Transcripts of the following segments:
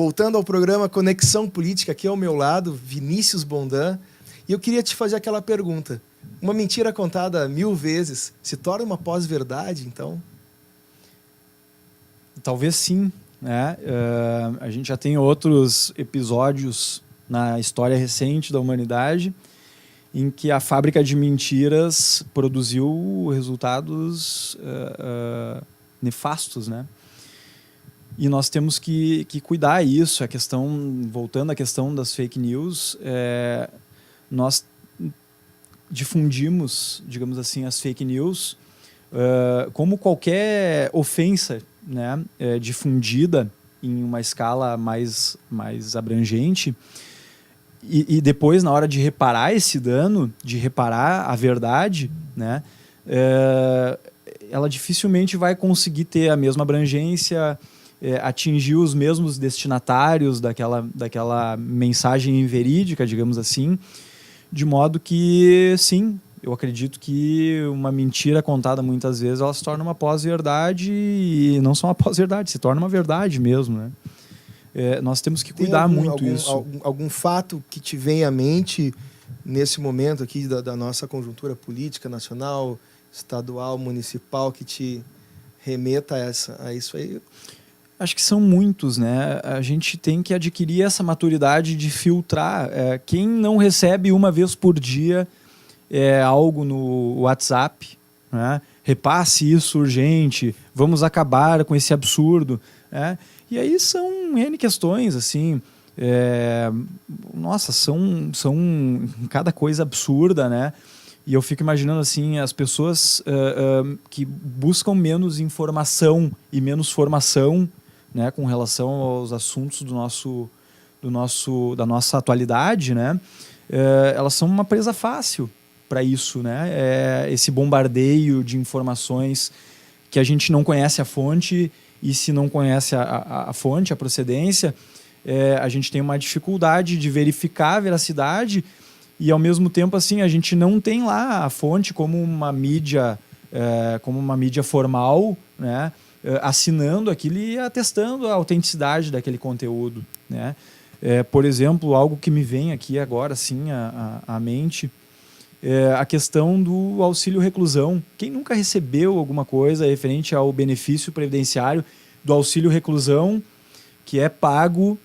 Voltando ao programa Conexão Política, aqui ao meu lado, Vinícius Bondan. E eu queria te fazer aquela pergunta. Uma mentira contada 1000 vezes se torna uma pós-verdade, então? Talvez sim, né? A gente já tem outros episódios na história recente da humanidade em que a fábrica de mentiras produziu resultados nefastos, né? E nós temos que cuidar isso. A questão, voltando à questão das fake news, nós difundimos, digamos assim, as fake news como qualquer ofensa, né, difundida em uma escala mais abrangente. E depois, na hora de reparar esse dano, de reparar a verdade, né, ela dificilmente vai conseguir ter a mesma abrangência, atingir os mesmos destinatários daquela mensagem inverídica, digamos assim, de modo que, sim, eu acredito que uma mentira contada muitas vezes ela se torna uma pós-verdade e não só uma pós-verdade, se torna uma verdade mesmo, né? Nós temos que cuidar muito isso. Algum fato que te vem à mente nesse momento aqui da nossa conjuntura política nacional, estadual, municipal, que te remeta a isso aí? Acho que são muitos, né? A gente tem que adquirir essa maturidade de filtrar. Quem não recebe uma vez por dia algo no WhatsApp, né? Repasse isso urgente, vamos acabar com esse absurdo, né? E aí são N questões, assim, nossa, são cada coisa absurda, né? E eu fico imaginando, assim, as pessoas que buscam menos informação e menos formação, né, com relação aos assuntos da nossa atualidade, né? Elas são uma presa fácil para isso, né? Esse bombardeio de informações que a gente não conhece a fonte, e se não conhece a fonte, a procedência, a gente tem uma dificuldade de verificar a veracidade e, ao mesmo tempo, assim, a gente não tem lá a fonte como uma mídia formal, né? Assinando aquilo e atestando a autenticidade daquele conteúdo, né? Por exemplo, algo que me vem aqui agora, assim, à mente, a questão do auxílio reclusão. Quem nunca recebeu alguma coisa referente ao benefício previdenciário do auxílio reclusão, que é pago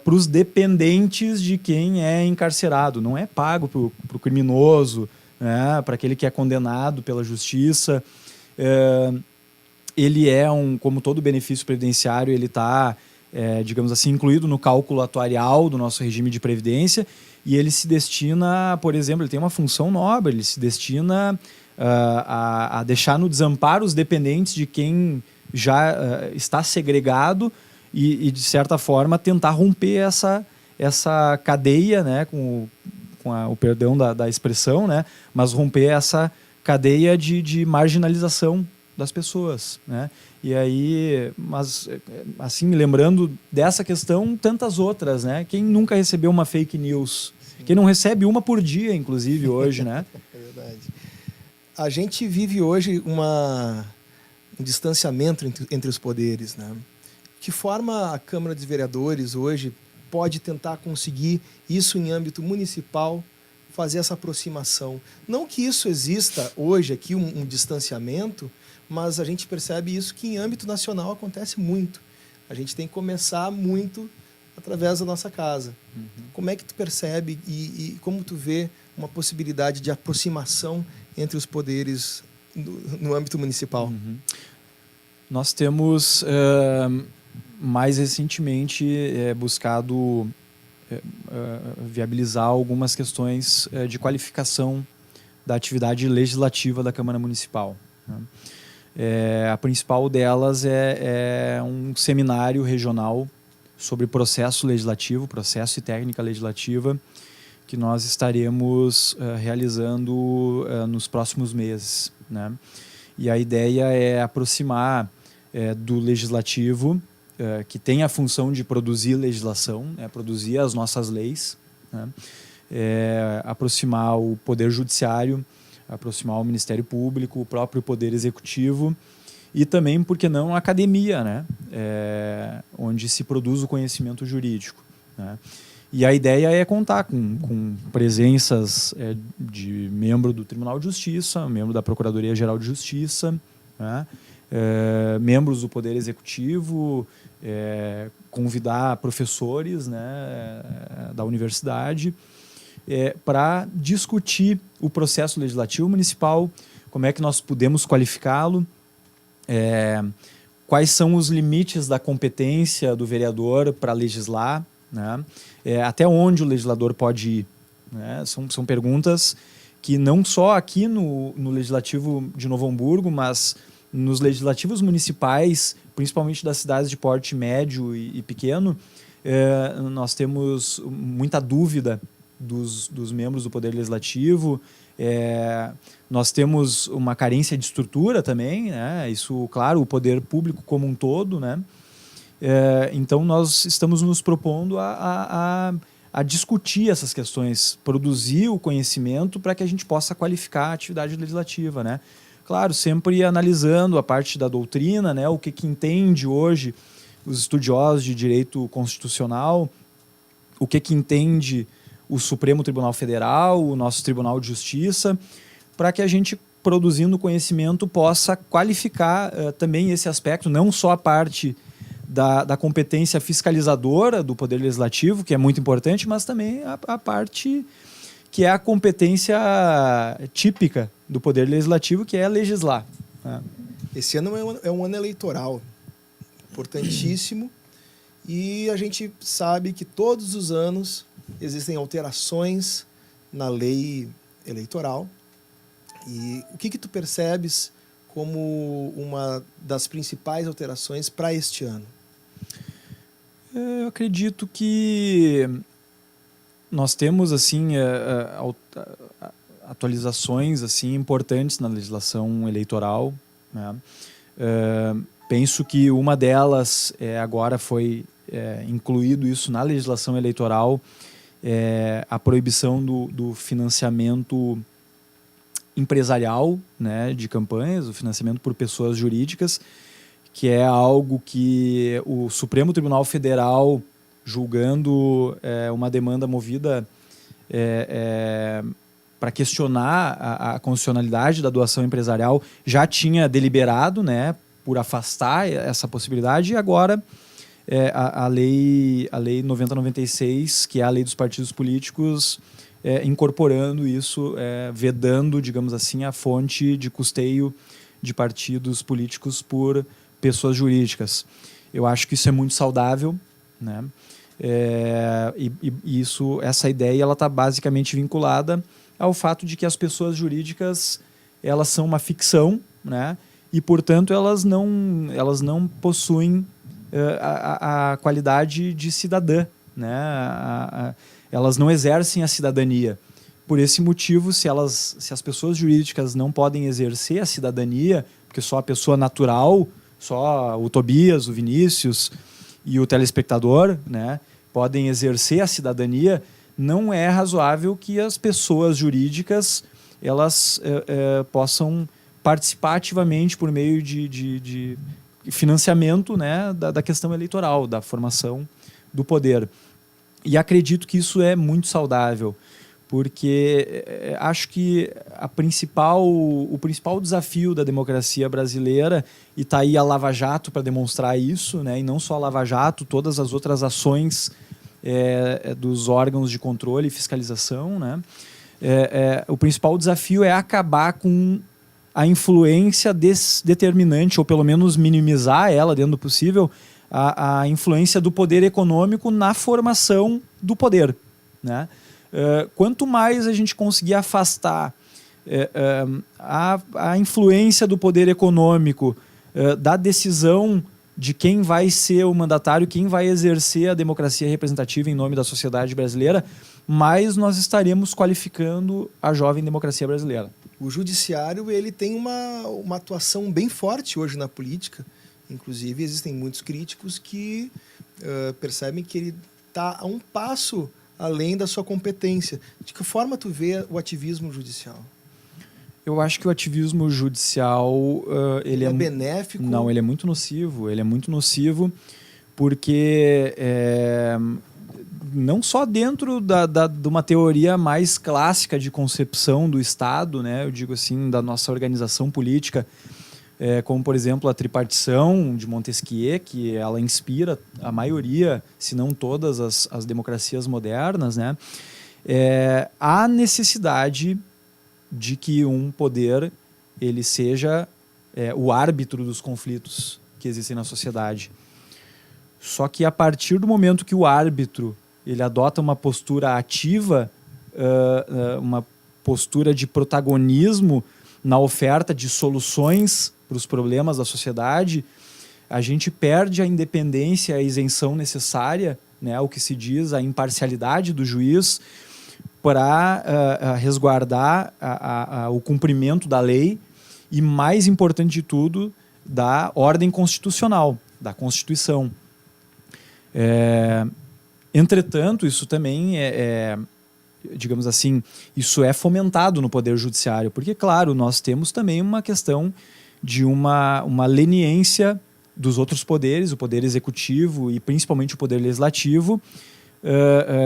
para os dependentes de quem é encarcerado, não é pago para o criminoso, né? Para aquele que é condenado pela justiça. Ele como todo benefício previdenciário, ele está, digamos assim, incluído no cálculo atuarial do nosso regime de previdência, e ele se destina, por exemplo, ele tem uma função nobre, ele se destina a deixar no desamparo os dependentes de quem já está segregado e, de certa forma, tentar romper essa cadeia, né, com o perdão da expressão, né, mas romper essa cadeia de marginalização das pessoas, né? E aí, mas assim, me lembrando dessa questão, tantas outras, né? Quem nunca recebeu uma fake news? Sim. Quem não recebe uma por dia, inclusive, hoje, né? É verdade. A gente vive hoje um distanciamento entre os poderes, né? Que forma a Câmara dos Vereadores hoje pode tentar conseguir isso em âmbito municipal, fazer essa aproximação? Não que isso exista hoje aqui, um distanciamento, mas a gente percebe isso que em âmbito nacional acontece muito. A gente tem que começar muito através da nossa casa. Uhum. Como é que tu percebe e como tu vê uma possibilidade de aproximação entre os poderes no âmbito municipal? Uhum. Nós temos, mais recentemente, buscado viabilizar algumas questões de qualificação da atividade legislativa da Câmara Municipal, né? A principal delas é um seminário regional sobre processo legislativo, processo e técnica legislativa, que nós estaremos realizando nos próximos meses, né? E a ideia é aproximar do legislativo, que tem a função de produzir legislação, produzir as nossas leis, né? Aproximar o Poder Judiciário, aproximar o Ministério Público, o próprio Poder Executivo e também, por que não, a academia, né? Onde se produz o conhecimento jurídico, né? E a ideia é contar com presenças de membro do Tribunal de Justiça, membro da Procuradoria-Geral de Justiça, né? Membros do Poder Executivo, convidar professores, né, da universidade, para discutir o processo legislativo municipal, como é que nós podemos qualificá-lo, quais são os limites da competência do vereador para legislar, né? Até onde o legislador pode ir, né? São perguntas que não só aqui no Legislativo de Novo Hamburgo, mas nos legislativos municipais, principalmente das cidades de porte médio e pequeno, nós temos muita dúvida dos membros do Poder Legislativo. Nós temos uma carência de estrutura também, né? Isso, claro, o poder público como um todo, né? Então, nós estamos nos propondo a discutir essas questões, produzir o conhecimento para que a gente possa qualificar a atividade legislativa, né? Claro, sempre analisando a parte da doutrina, né? O que entende hoje os estudiosos de direito constitucional, o que entende o Supremo Tribunal Federal, o nosso Tribunal de Justiça, para que a gente, produzindo conhecimento, possa qualificar também esse aspecto, não só a parte da competência fiscalizadora do Poder Legislativo, que é muito importante, mas também a parte que é a competência típica do Poder Legislativo, que é legislar, né? Esse ano é um ano eleitoral importantíssimo e a gente sabe que todos os anos existem alterações na lei eleitoral. E o que tu percebes como uma das principais alterações para este ano? Eu acredito que nós temos assim atualizações assim importantes na legislação eleitoral, né? Penso que uma delas agora foi incluído isso na legislação eleitoral, a proibição do financiamento empresarial, né, de campanhas, o financiamento por pessoas jurídicas, que é algo que o Supremo Tribunal Federal, julgando uma demanda movida para questionar a constitucionalidade da doação empresarial, já tinha deliberado, né, por afastar essa possibilidade, e agora a lei 9096, que é a lei dos partidos políticos, incorporando isso, vedando, digamos assim, a fonte de custeio de partidos políticos por pessoas jurídicas. Eu acho que isso é muito saudável, né? E essa ideia ela está basicamente vinculada ao fato de que as pessoas jurídicas elas são uma ficção, né? E, portanto, elas não possuem a qualidade de cidadã, né? Elas não exercem a cidadania. Por esse motivo, se as pessoas jurídicas não podem exercer a cidadania, porque só a pessoa natural, só o Tobias, o Vinícius e o telespectador, né, podem exercer a cidadania, não é razoável que as pessoas jurídicas elas possam participar ativamente por meio de financiamento, né, da questão eleitoral, da formação do poder. E acredito que isso é muito saudável, porque acho que o principal desafio da democracia brasileira, e está aí a Lava Jato para demonstrar isso, né, e não só a Lava Jato, todas as outras ações dos órgãos de controle e fiscalização, né, o principal desafio é acabar com a influência determinante, ou pelo menos minimizar ela dentro do possível, a influência do poder econômico na formação do poder, né? Quanto mais a gente conseguir afastar a influência do poder econômico da decisão de quem vai ser o mandatário, quem vai exercer a democracia representativa em nome da sociedade brasileira, mais nós estaremos qualificando a jovem democracia brasileira. O judiciário ele tem uma atuação bem forte hoje na política. Inclusive, existem muitos críticos que percebem que ele está a um passo além da sua competência. De que forma tu vê o ativismo judicial? Eu acho que o ativismo judicial Ele é benéfico? Não, ele é muito nocivo. Ele é muito nocivo porque não só dentro de uma teoria mais clássica de concepção do Estado, né? Eu digo assim, da nossa organização política, como, por exemplo, a tripartição de Montesquieu, que ela inspira a maioria, se não todas as democracias modernas, né? Há necessidade de que um poder ele seja o árbitro dos conflitos que existem na sociedade. Só que a partir do momento que o árbitro ele adota uma postura ativa, uma postura de protagonismo na oferta de soluções para os problemas da sociedade, a gente perde a independência, a isenção necessária, né, o que se diz a imparcialidade do juiz, para resguardar o cumprimento da lei e, mais importante de tudo, da ordem constitucional, da Constituição. Entretanto, isso também digamos assim, isso é fomentado no Poder Judiciário, porque, claro, nós temos também uma questão de uma leniência dos outros poderes, o Poder Executivo e principalmente o Poder Legislativo,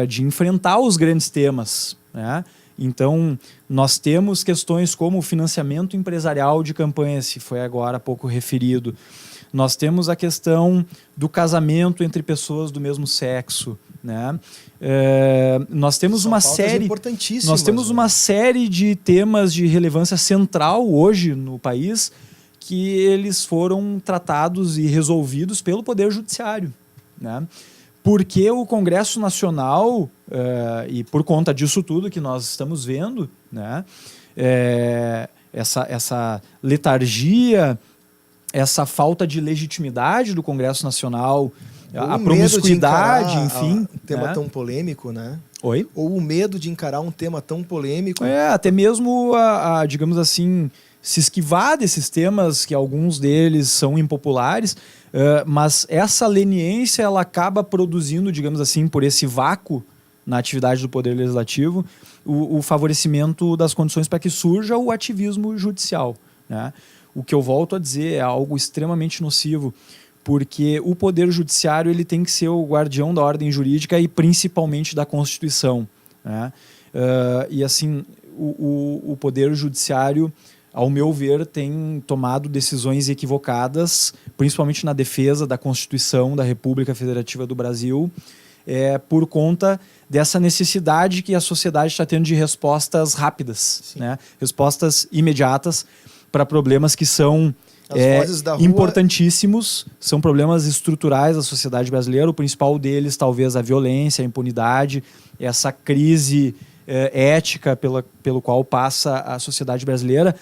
de enfrentar os grandes temas, né? Então, nós temos questões como o financiamento empresarial de campanhas, que foi agora há pouco referido. Nós temos a questão do casamento entre pessoas do mesmo sexo, né? Nós temos uma série de temas de relevância central hoje no país que eles foram tratados e resolvidos pelo Poder Judiciário, né? Porque o Congresso Nacional, e por conta disso tudo que nós estamos vendo, né, essa letargia, essa falta de legitimidade do Congresso Nacional, a promiscuidade, enfim. Um tema tão polêmico, né? Oi? Ou o medo de encarar um tema tão polêmico. Até mesmo, digamos assim, se esquivar desses temas, que alguns deles são impopulares, mas essa leniência ela acaba produzindo, digamos assim, por esse vácuo na atividade do Poder Legislativo, o favorecimento das condições para que surja o ativismo judicial, né? O que eu volto a dizer é algo extremamente nocivo, porque o Poder Judiciário ele tem que ser o guardião da ordem jurídica e principalmente da Constituição, né? E assim, o Poder Judiciário, ao meu ver, tem tomado decisões equivocadas, principalmente na defesa da Constituição da República Federativa do Brasil, por conta dessa necessidade que a sociedade está tendo de respostas rápidas, né? Respostas imediatas para problemas que são importantíssimos, são problemas estruturais da sociedade brasileira. O principal deles, talvez, a violência, a impunidade, essa crise ética pelo qual passa a sociedade brasileira,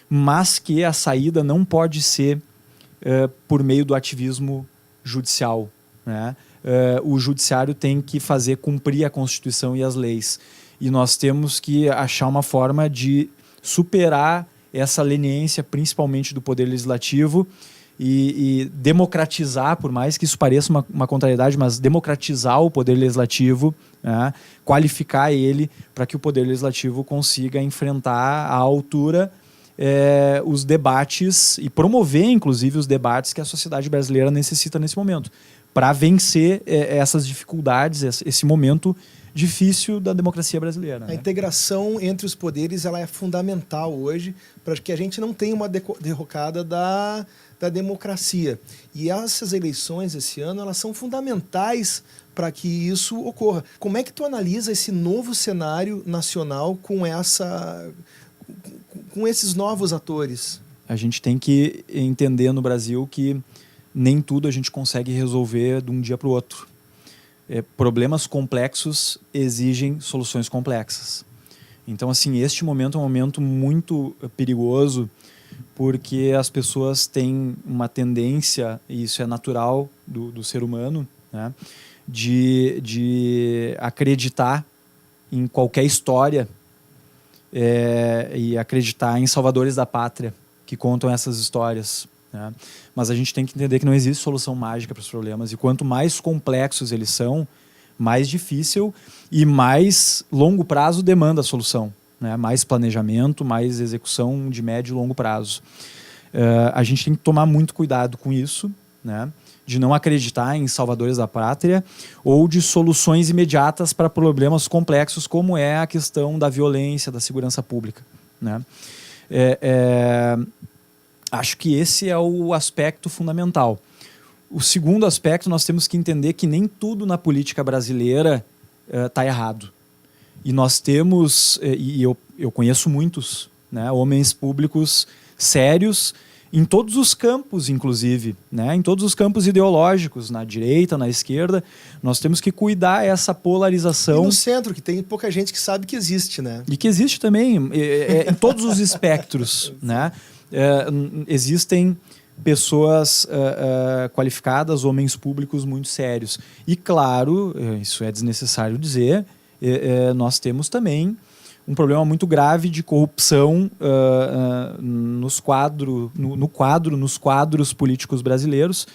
mas que a saída não pode ser por meio do ativismo judicial, né? O judiciário tem que fazer cumprir a Constituição e as leis. E nós temos que achar uma forma de superar essa leniência, principalmente do Poder Legislativo, e democratizar, por mais que isso pareça uma contrariedade, mas democratizar o Poder Legislativo, né? Qualificar ele para que o Poder Legislativo consiga enfrentar à altura os debates e promover, inclusive, os debates que a sociedade brasileira necessita nesse momento, para vencer essas dificuldades, esse momento difícil da democracia brasileira, né? A integração entre os poderes ela é fundamental hoje para que a gente não tenha uma derrocada da democracia. E essas eleições esse ano elas são fundamentais para que isso ocorra. Como é que tu analisa esse novo cenário nacional com esses novos atores? A gente tem que entender no Brasil que nem tudo a gente consegue resolver de um dia para o outro. Problemas complexos exigem soluções complexas. Então, assim, este momento é um momento muito perigoso, porque as pessoas têm uma tendência, e isso é natural do ser humano, né, de acreditar em qualquer história e acreditar em salvadores da pátria que contam essas histórias, né? Mas a gente tem que entender que não existe solução mágica para os problemas, e quanto mais complexos eles são, mais difícil e mais longo prazo demanda a solução, né? Mais planejamento, mais execução de médio e longo prazo. A gente tem que tomar muito cuidado com isso, né? De não acreditar em salvadores da pátria ou de soluções imediatas para problemas complexos, como é a questão da violência, da segurança pública, né? Acho que esse é o aspecto fundamental. O segundo aspecto, nós temos que entender que nem tudo na política brasileira está errado. E nós temos, e eu conheço muitos, né, homens públicos sérios em todos os campos, inclusive, né, em todos os campos ideológicos, na direita, na esquerda. Nós temos que cuidar essa polarização. E no centro, que tem pouca gente que sabe que existe, né? E que existe também em todos os espectros, né? Existem pessoas qualificadas, homens públicos muito sérios. E, claro, isso é desnecessário dizer, nós temos também um problema muito grave de corrupção nos quadros políticos brasileiros,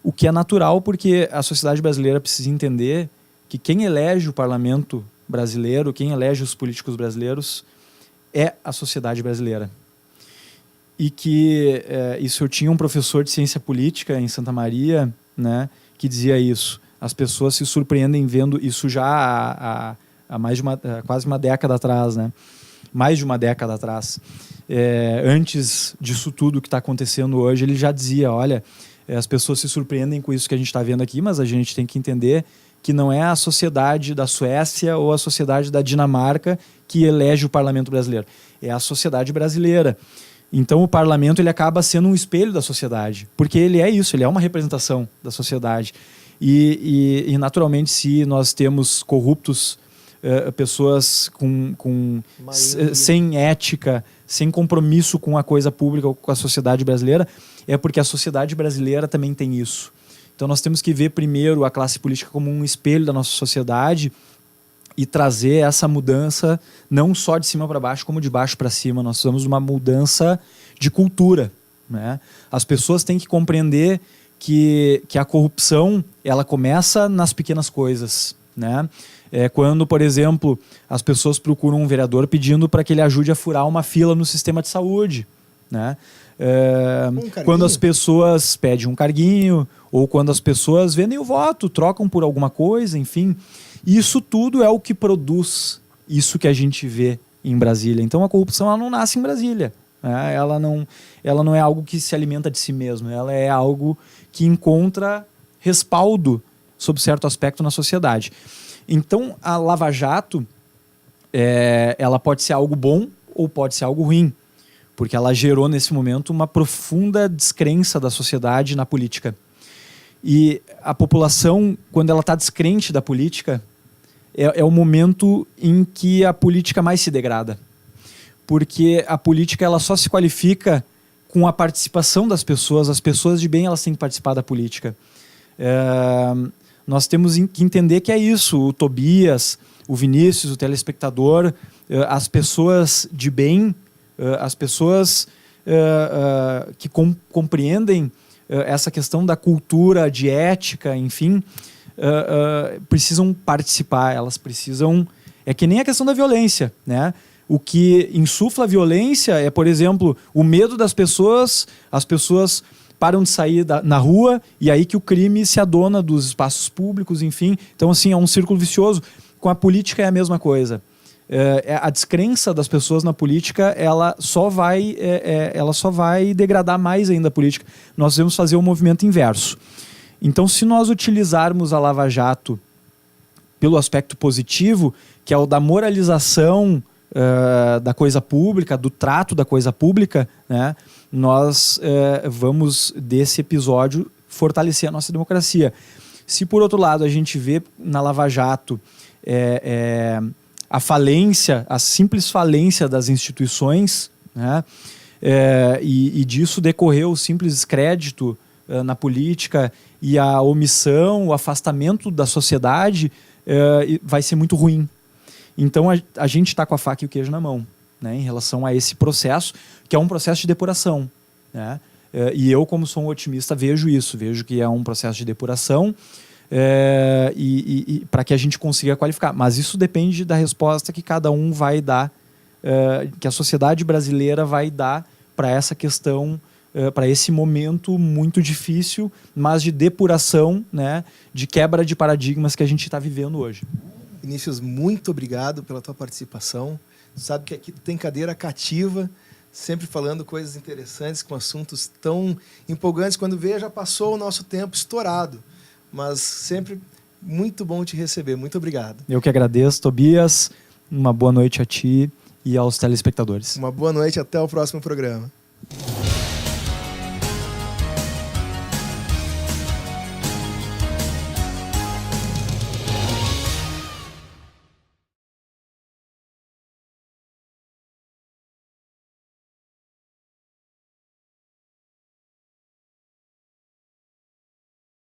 o que é natural porque a sociedade brasileira precisa entender que quem elege o parlamento brasileiro, quem elege os políticos brasileiros, é a sociedade brasileira. E que isso eu tinha um professor de ciência política em Santa Maria, né, que dizia isso. As pessoas se surpreendem vendo isso já há quase uma década atrás, né? Mais de uma década atrás. Antes disso tudo que está acontecendo hoje, ele já dizia, olha, as pessoas se surpreendem com isso que a gente está vendo aqui, mas a gente tem que entender que não é a sociedade da Suécia ou a sociedade da Dinamarca que elege o parlamento brasileiro. É a sociedade brasileira. Então o parlamento ele acaba sendo um espelho da sociedade, porque ele é isso, ele é uma representação da sociedade. E naturalmente, se nós temos corruptos, pessoas sem ética, sem compromisso com a coisa pública ou com a sociedade brasileira, é porque a sociedade brasileira também tem isso. Então nós temos que ver primeiro a classe política como um espelho da nossa sociedade e trazer essa mudança não só de cima para baixo, como de baixo para cima. Nós precisamos de uma mudança de cultura, né? As pessoas têm que compreender que a corrupção ela começa nas pequenas coisas, né? Quando, por exemplo, as pessoas procuram um vereador pedindo para que ele ajude a furar uma fila no sistema de saúde, né? Quando as pessoas pedem um carguinho, ou quando as pessoas vendem o voto, trocam por alguma coisa, enfim. Isso tudo é o que produz isso que a gente vê em Brasília. Então a corrupção ela não nasce em Brasília, né? Ela não é algo que se alimenta de si mesmo, ela é algo que encontra respaldo sob certo aspecto na sociedade. Então a Lava Jato ela pode ser algo bom ou pode ser algo ruim, porque ela gerou nesse momento uma profunda descrença da sociedade na política. E a população, quando ela está descrente da política, é o momento em que a política mais se degrada. Porque a política ela só se qualifica com a participação das pessoas. As pessoas de bem elas têm que participar da política. Nós temos que entender que é isso. O Tobias, o Vinícius, o telespectador, as pessoas de bem, as pessoas que compreendem essa questão da cultura, de ética, enfim, precisam participar, elas precisam... É que nem a questão da violência, né? O que insufla a violência é, por exemplo, o medo das pessoas, as pessoas param de sair na rua e aí que o crime se adona dos espaços públicos, enfim. Então, assim, é um círculo vicioso. Com a política é a mesma coisa. A descrença das pessoas na política ela só vai degradar mais ainda a política. Nós devemos fazer o movimento inverso. Então, se nós utilizarmos a Lava Jato pelo aspecto positivo, que é o da moralização da coisa pública, do trato da coisa pública, né, nós vamos, desse episódio, fortalecer a nossa democracia. Se, por outro lado, a gente vê na Lava Jato a falência, a simples falência das instituições, né? E disso decorreu o simples descrédito na política e a omissão, o afastamento da sociedade, vai ser muito ruim. Então a gente está com a faca e o queijo na mão, né, em relação a esse processo, que é um processo de depuração, né? E eu, como sou um otimista, vejo isso, vejo que é um processo de depuração, e para que a gente consiga qualificar. Mas isso depende da resposta que cada um vai dar que a sociedade brasileira vai dar para essa questão, para esse momento muito difícil, mas de depuração, né, de quebra de paradigmas que a gente está vivendo hoje. Vinícius, muito obrigado pela tua participação. Tu sabe que aqui tem cadeira cativa, sempre falando coisas interessantes, com assuntos tão empolgantes. Quando vê, já passou o nosso tempo estourado, mas sempre muito bom te receber. Muito obrigado. Eu que agradeço, Tobias. Uma boa noite a ti e aos telespectadores. Uma boa noite, até o próximo programa.